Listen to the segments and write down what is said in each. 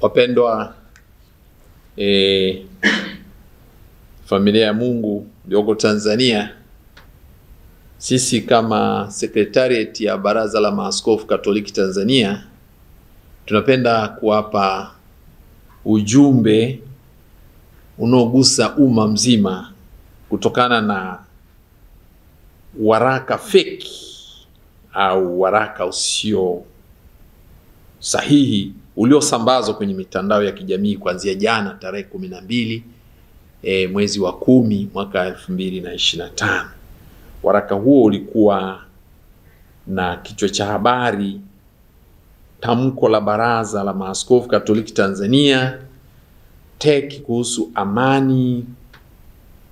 Wapendwa familia ya Mungu iliyoko Tanzania, sisi kama Secretariat ya Baraza la Maaskofu Katoliki Tanzania tunapenda kuwapa ujumbe unaogusa umma mzima kutokana na waraka fake au waraka usio sahihi uliosambazwa kwenye mitandao ya kijamii kuanzia jana tarehe 12 mwezi wa 10 mwaka 2025. Waraka huo ulikuwa na kichwa cha habari: tamko la Baraza la Maaskofu Katoliki Tanzania TEC kuhusu amani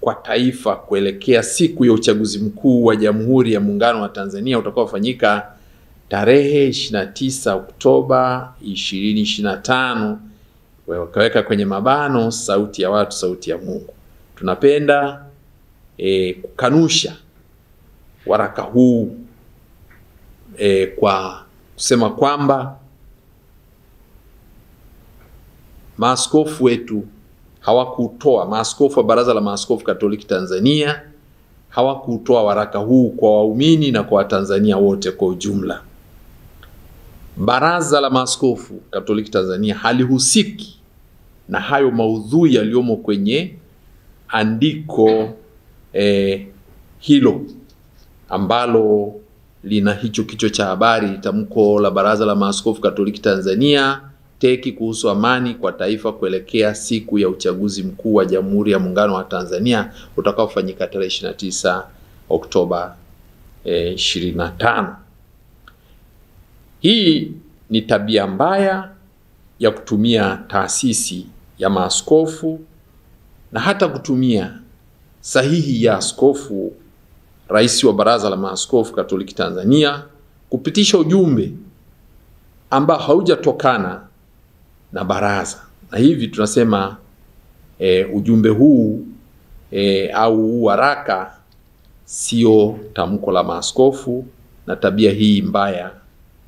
kwa taifa kuelekea siku ya uchaguzi mkuu wa Jamhuri ya Muungano wa Tanzania utakaofanyika tarehe 29 Oktoba 2025. Wakaweka kwenye mabano sauti ya watu, sauti ya Mungu. Tunapenda kukanusha waraka huu kwa kusema kwamba maaskofu wetu hawakutoa, maaskofu wa Baraza la Maaskofu Katoliki Tanzania hawakutoa waraka huu kwa waumini na kwa Watanzania wote kwa ujumla. Baraza la Maaskofu Katoliki Tanzania halihusiki na hayo maudhui yaliyomo kwenye andiko hilo ambalo lina hicho kichwa cha habari: tamko la Baraza la Maaskofu Katoliki Tanzania TEC kuhusu amani kwa taifa kuelekea siku ya uchaguzi mkuu wa Jamhuri ya Muungano wa Tanzania utakaofanyika tarehe 29 Oktoba 25. Hii ni tabia mbaya ya kutumia taasisi ya maaskofu na hata kutumia sahihi ya askofu rais wa Baraza la Maaskofu Katoliki Tanzania kupitisha ujumbe ambao haujatokana na baraza. Na hivi tunasema ujumbe huu au waraka sio tamko la maaskofu, na tabia hii mbaya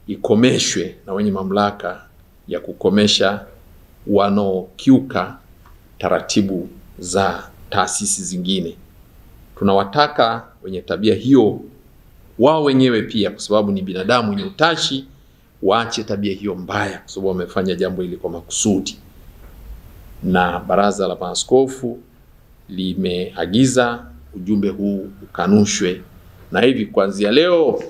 ikomeshwe na wenye mamlaka ya kukomesha wanaokiuka taratibu za taasisi zingine. Tunawataka wenye tabia hiyo wao wenyewe pia, kwa sababu ni binadamu wenye utashi, waache tabia hiyo mbaya, kwa sababu wamefanya jambo hili kwa makusudi. Na Baraza la Maaskofu limeagiza ujumbe huu ukanushwe. Na hivi kuanzia leo,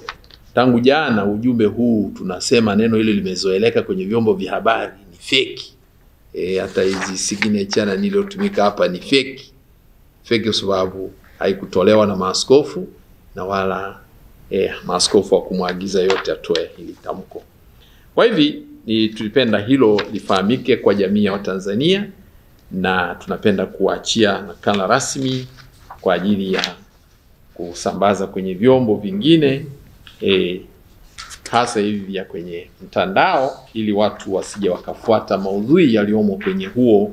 tangu jana, ujumbe huu tunasema neno hili limezoeleka kwenye vyombo vya habari ni fake. Hata hizi signature niliyotumika hapa ni fake. Fake kwa sababu haikutolewa na maaskofu na wala maaskofu wa kumwagiza yote atoe hili tamko. Kwa hivi tulipenda hilo lifahamike kwa jamii ya Watanzania, na tunapenda kuachia nakala rasmi kwa ajili ya kusambaza kwenye vyombo vingine hasa hivi vya kwenye mtandao, ili watu wasije wakafuata maudhui yaliyomo kwenye huo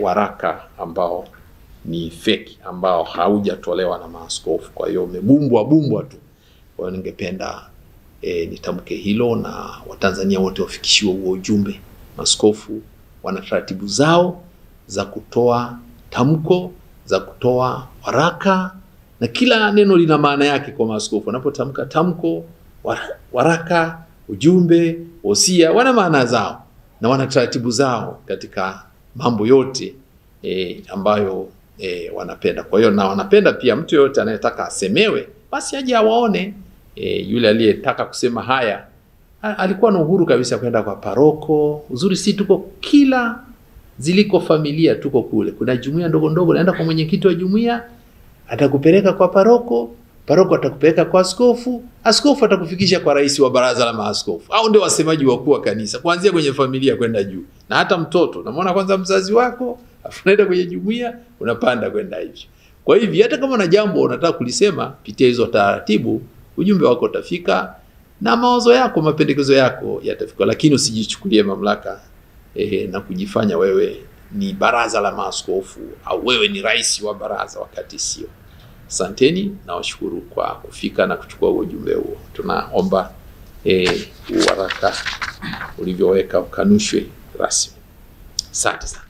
waraka ambao ni fake, ambao haujatolewa na maaskofu. Kwa hiyo umebumbwa tu. Kwa hiyo ningependa nitamke hilo na Watanzania wote wafikishiwe huo ujumbe. Maaskofu wana taratibu zao za kutoa tamko, za kutoa waraka, na kila neno lina maana yake kwa maaskofu. Wanapotamka tamko, waraka, ujumbe, wosia, wana maana zao na wana taratibu zao katika mambo yote ambayo wanapenda. Kwa hiyo na wanapenda pia mtu yote anayetaka asemewe basi aje awaone. Yule aliyetaka kusema haya alikuwa na uhuru kabisa kwenda kwa paroko. Uzuri si tuko kila ziliko familia, tuko kule. Kuna jumuiya ndogo ndogo, naenda kwa mwenyekiti wa jumuiya, atakupeleka kwa paroko, paroko atakupeleka kwa askofu, askofu atakufikisha kwa rais wa Baraza la Maaskofu. Au ndio wasemaji wakuu wa kanisa, kuanzia kwenye familia kwenda juu. Na hata mtoto, unamwona kwanza mzazi wako, unaenda kwenye jumuiya, unapanda kwenda hivyo. Kwa hivyo hata kama una jambo unataka kulisema, pitia hizo taratibu, ujumbe wako utafika na mawazo yako, mapendekezo yako yatafika. Lakini usijichukulie mamlaka na kujifanya wewe ni baraza la maaskofu au wewe ni rais wa baraza, wakati sio. Asanteni na washukuru kwa kufika na kuchukua ujumbe huo. Tunaomba waraka ulivyoweka ukanushwe rasmi. Asante sana.